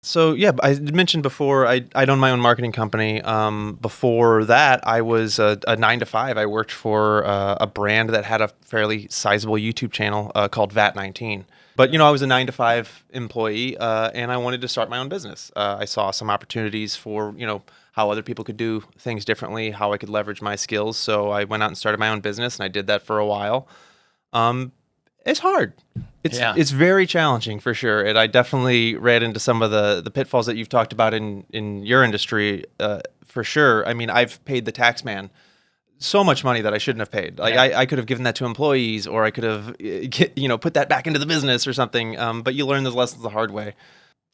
So yeah, I mentioned before I'd owned my own marketing company. Before that, I was a 9 to 5. I worked for a brand that had a fairly sizable YouTube channel called VAT19. But I was a 9 to 5 employee, and I wanted to start my own business. I saw some opportunities for how other people could do things differently, how I could leverage my skills. So I went out and started my own business, and I did that for a while. Um, it's hard. It's Yeah. it's very challenging for sure, and I definitely ran into some of the pitfalls that you've talked about in your industry, for sure. I mean, I've paid the tax man so much money that I shouldn't have paid. Like Yeah. I could have given that to employees, or I could have put that back into the business or something. But you learn those lessons the hard way.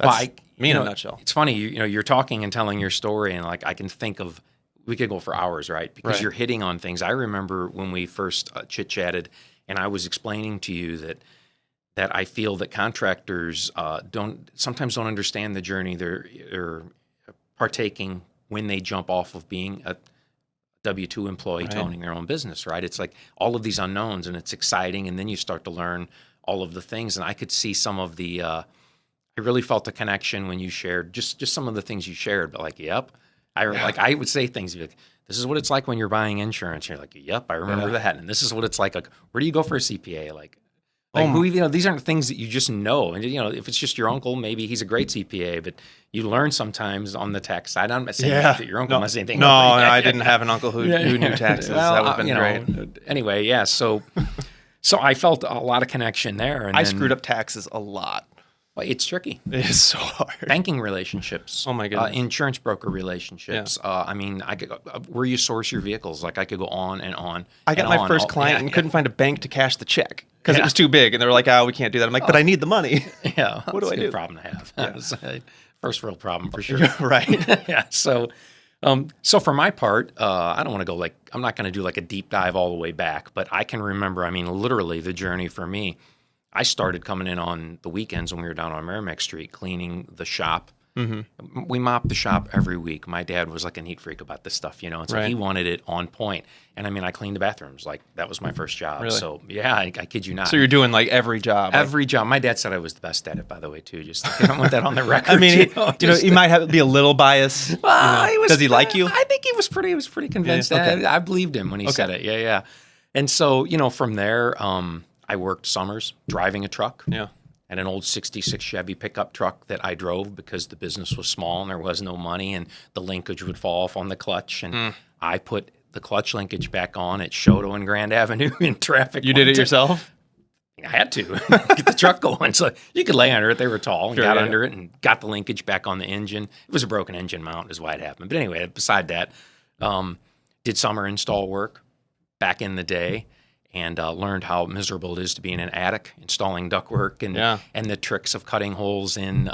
Well, That's me in a nutshell. it's funny, you're talking and telling your story, and like I can think of, we could go for hours, right? Because Right. you're hitting on things. I remember when we first chit chatted, and I was explaining to you that I feel that contractors sometimes don't understand the journey they're partaking when they jump off of being a W-2 employee to Right. owning their own business, right? It's like all of these unknowns, and it's exciting, and then you start to learn all of the things. And I could see some of the I really felt the connection when you shared just some of the things you shared. But like, yep, like I would say things like, "This is what it's like when you're buying insurance." You're like, "Yep, I remember Yeah. that." And this is what it's like. Like, where do you go for a CPA? Like Oh, who? These aren't things that you just know. And if it's just your uncle, maybe he's a great CPA, but you learn sometimes on the tax side. I'm not saying that your uncle. I'm not saying anything. No, over- I didn't have an uncle who knew taxes. Well, That would have been great. Anyway, yeah. So I felt a lot of connection there. And I then, screwed up taxes a lot. well, it's tricky. It is so hard. Banking relationships. Oh my goodness. Insurance broker relationships. I mean, I could where you source your vehicles. Like I could go on and on. I got and my on. first client and couldn't find a bank to cash the check because it was too big, and they were like, "Oh, we can't do that." I'm like, "But I need the money." Yeah, What do that's I a good do? problem to have. That's a first real problem for sure. Right. Yeah. So for my part, I don't want to go I'm not going to do like a deep dive all the way back, but I can remember. I mean, literally the journey for me. I started coming in on the weekends when we were down on Merrimack Street cleaning the shop. Mm-hmm. We mopped the shop every week. My dad was like a neat freak about this stuff, and so Right. he wanted it on point. And I mean, I cleaned the bathrooms. Like that was my first job. Really? So yeah, I kid you not. So you're doing like every job. Every job. My dad said I was the best at it, by the way, too. Just I don't want that on the record. I mean, just- he might be a little biased. Does he like you? I think he was pretty convinced. Yeah, okay. I believed him when he said it. Yeah, yeah. And so, from there, I worked summers driving a truck. Yeah. And an old 66 Chevy pickup truck that I drove because the business was small and there was no money and the linkage would fall off on the clutch. And I put the clutch linkage back on at Shoto and Grand Avenue in traffic. You did it yourself? I had to get the truck going. So you could lay under it. They were tall and got under it and got the linkage back on the engine. It was a broken engine mount is why it happened. But anyway, beside that, did summer install work back in the day. And learned how miserable it is to be in an attic installing ductwork and the tricks of cutting holes in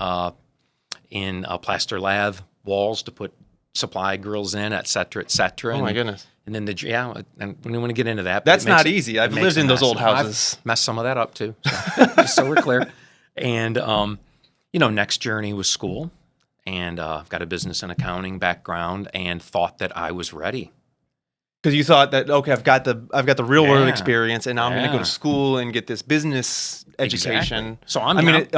plaster lath walls to put supply grills in, et cetera, et cetera. Oh my goodness. And then and we don't want to get into that. But That's not easy. I've lived in those old houses. I've messed some of that up too. So, just so we're clear. And next journey was school, and I've got a business and accounting background, and thought that I was ready. Because you thought that, okay, I've got the real world Yeah. experience, and now I'm going to go to school and get this business education. Exactly. So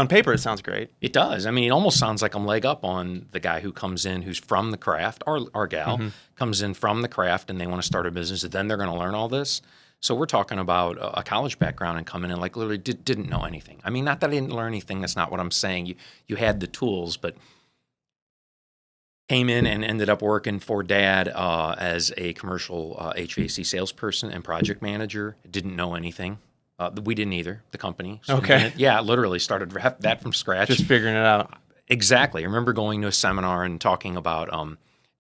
on paper, it sounds great. It does. I mean, it almost sounds like I'm leg up on the guy who comes in who's from the craft, or our gal comes in from the craft, and they want to start a business, and then they're going to learn all this. So we're talking about a college background and coming in like literally didn't know anything. I mean, not that I didn't learn anything. That's not what I'm saying. You had the tools, but came in and ended up working for Dad as a commercial HVAC salesperson and project manager. Didn't know anything. We didn't either, the company. So Okay. literally started that from scratch. Just figuring it out. Exactly. I remember going to a seminar and talking about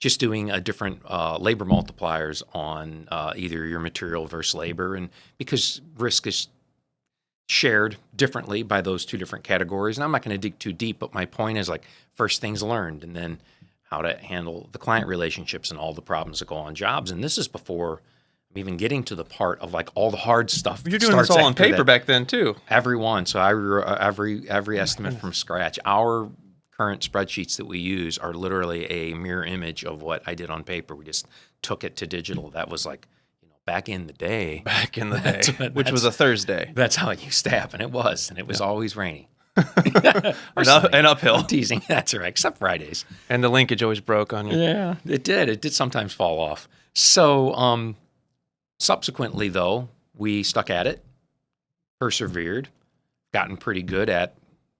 just doing a different labor multipliers on either your material versus labor, and because risk is shared differently by those two different categories. And I'm not going to dig too deep, but my point is like first things learned, and then how to handle the client relationships and all the problems that go on jobs. And this is before I'm even getting to the part of like all the hard stuff. You're doing this all on paper back then too. Everyone. So I every estimate from scratch. Our current spreadsheets that we use are literally a mirror image of what I did on paper. We just took it to digital. That was like, back in the day. Back in the day, which was a Thursday. That's how it used to happen. It was, and it was always rainy. Or And uphill. I'm teasing. That's right. Except Fridays. And the linkage always broke on you. Yeah, it did. It did sometimes fall off. So subsequently, though, we stuck at it, persevered, gotten pretty good at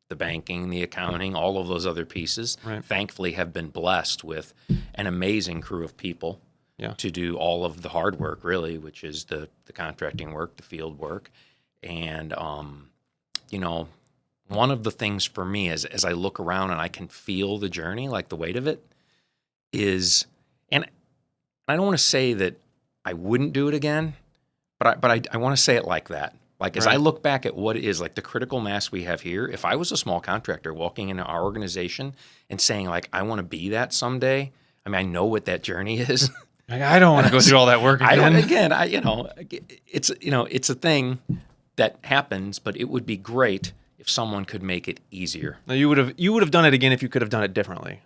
the banking, the accounting, all of those other pieces. Right. Thankfully, have been blessed with an amazing crew of people to do all of the hard work, really, which is the contracting work, the field work. And, one of the things for me as I look around and I can feel the journey, like the weight of it, is, and I don't want to say that I wouldn't do it again, but I want to say it like that. Like, as I look back at what it is, like the critical mass we have here, if I was a small contractor walking into our organization and saying, like, I want to be that someday, I mean, I know what that journey is. Like, I don't want to go through all that work again. It's a thing that happens, but it would be great if someone could make it easier. No, you would have done it again if you could have done it differently.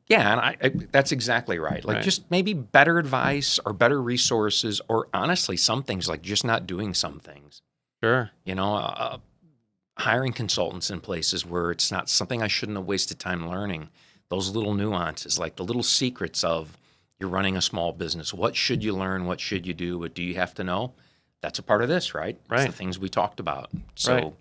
That's exactly right. Like, just maybe better advice or better resources, or honestly, some things like just not doing some things. Sure. Hiring consultants in places where it's not something I shouldn't have wasted time learning. Those little nuances, like the little secrets of you're running a small business. What should you learn? What should you do? What do you have to know? That's a part of this, right? Right. It's the things we talked about. So,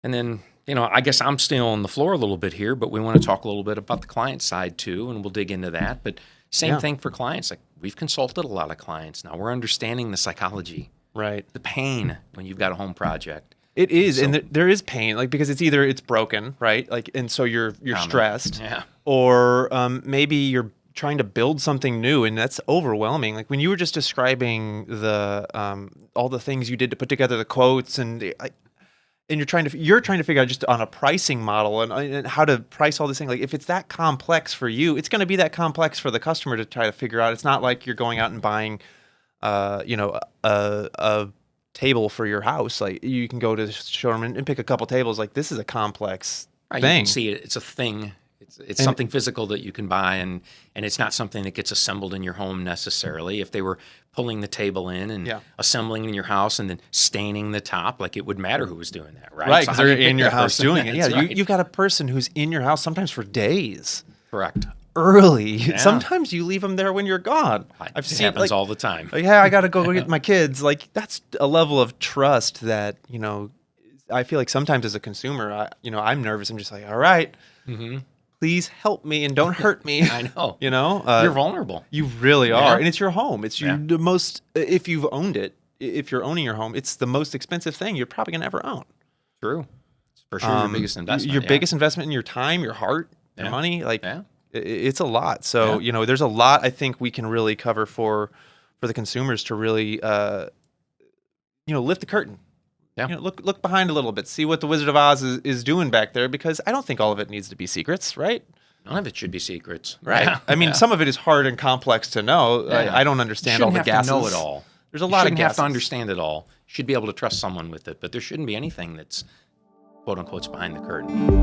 and then, I guess I'm still on the floor a little bit here, but we want to talk a little bit about the client side too, and we'll dig into that. But same thing for clients. Like, we've consulted a lot of clients now. We're understanding the psychology, right? The pain when you've got a home project. It is, and there is pain, like, because it's either it's broken, right? Like, and so you're stressed, or maybe you're trying to build something new, and that's overwhelming. Like when you were just describing the all the things you did to put together the quotes, and you're trying to figure out just on a pricing model and how to price all this thing. Like, if it's that complex for you, it's going to be that complex for the customer to try to figure out. It's not like you're going out and buying, a table for your house. Like, you can go to the showroom and pick a couple tables. Like, this is a complex thing. You can see it. It's a thing. It's something physical that you can buy, and it's not something that gets assembled in your home necessarily. If they were pulling the table in and assembling it in your house and then staining the top, like, it would matter who was doing that, right? Right, because they're in your house doing it. Yeah, right. You've got a person who's in your house sometimes for days. Correct. Early. Yeah. Sometimes you leave them there when you're gone. It happens all the time. Like, hey, I got to go get my kids. Like, that's a level of trust that, I feel like sometimes as a consumer, I'm nervous. I'm just like, all right. Mm-hmm. Please help me and don't hurt me. I know. You're vulnerable. You really are. And it's your home. It's the most, if you've owned it, if you're owning your home, it's the most expensive thing you're probably going to ever own. True. It's for sure your biggest investment. Your biggest investment in your time, your heart, your money. Like, it's a lot. So, there's a lot I think we can really cover for the consumers to really, lift the curtain. Yeah. Look behind a little bit. See what the Wizard of Oz is doing back there, because I don't think all of it needs to be secrets, right? None of it should be secrets. Right. Yeah. I mean, some of it is hard and complex to know. Yeah. I don't understand all the gases. You shouldn't have to know it all. There's a lot of gases. You shouldn't have to understand it all. You should be able to trust someone with it, but there shouldn't be anything that's, quote unquote, behind the curtain.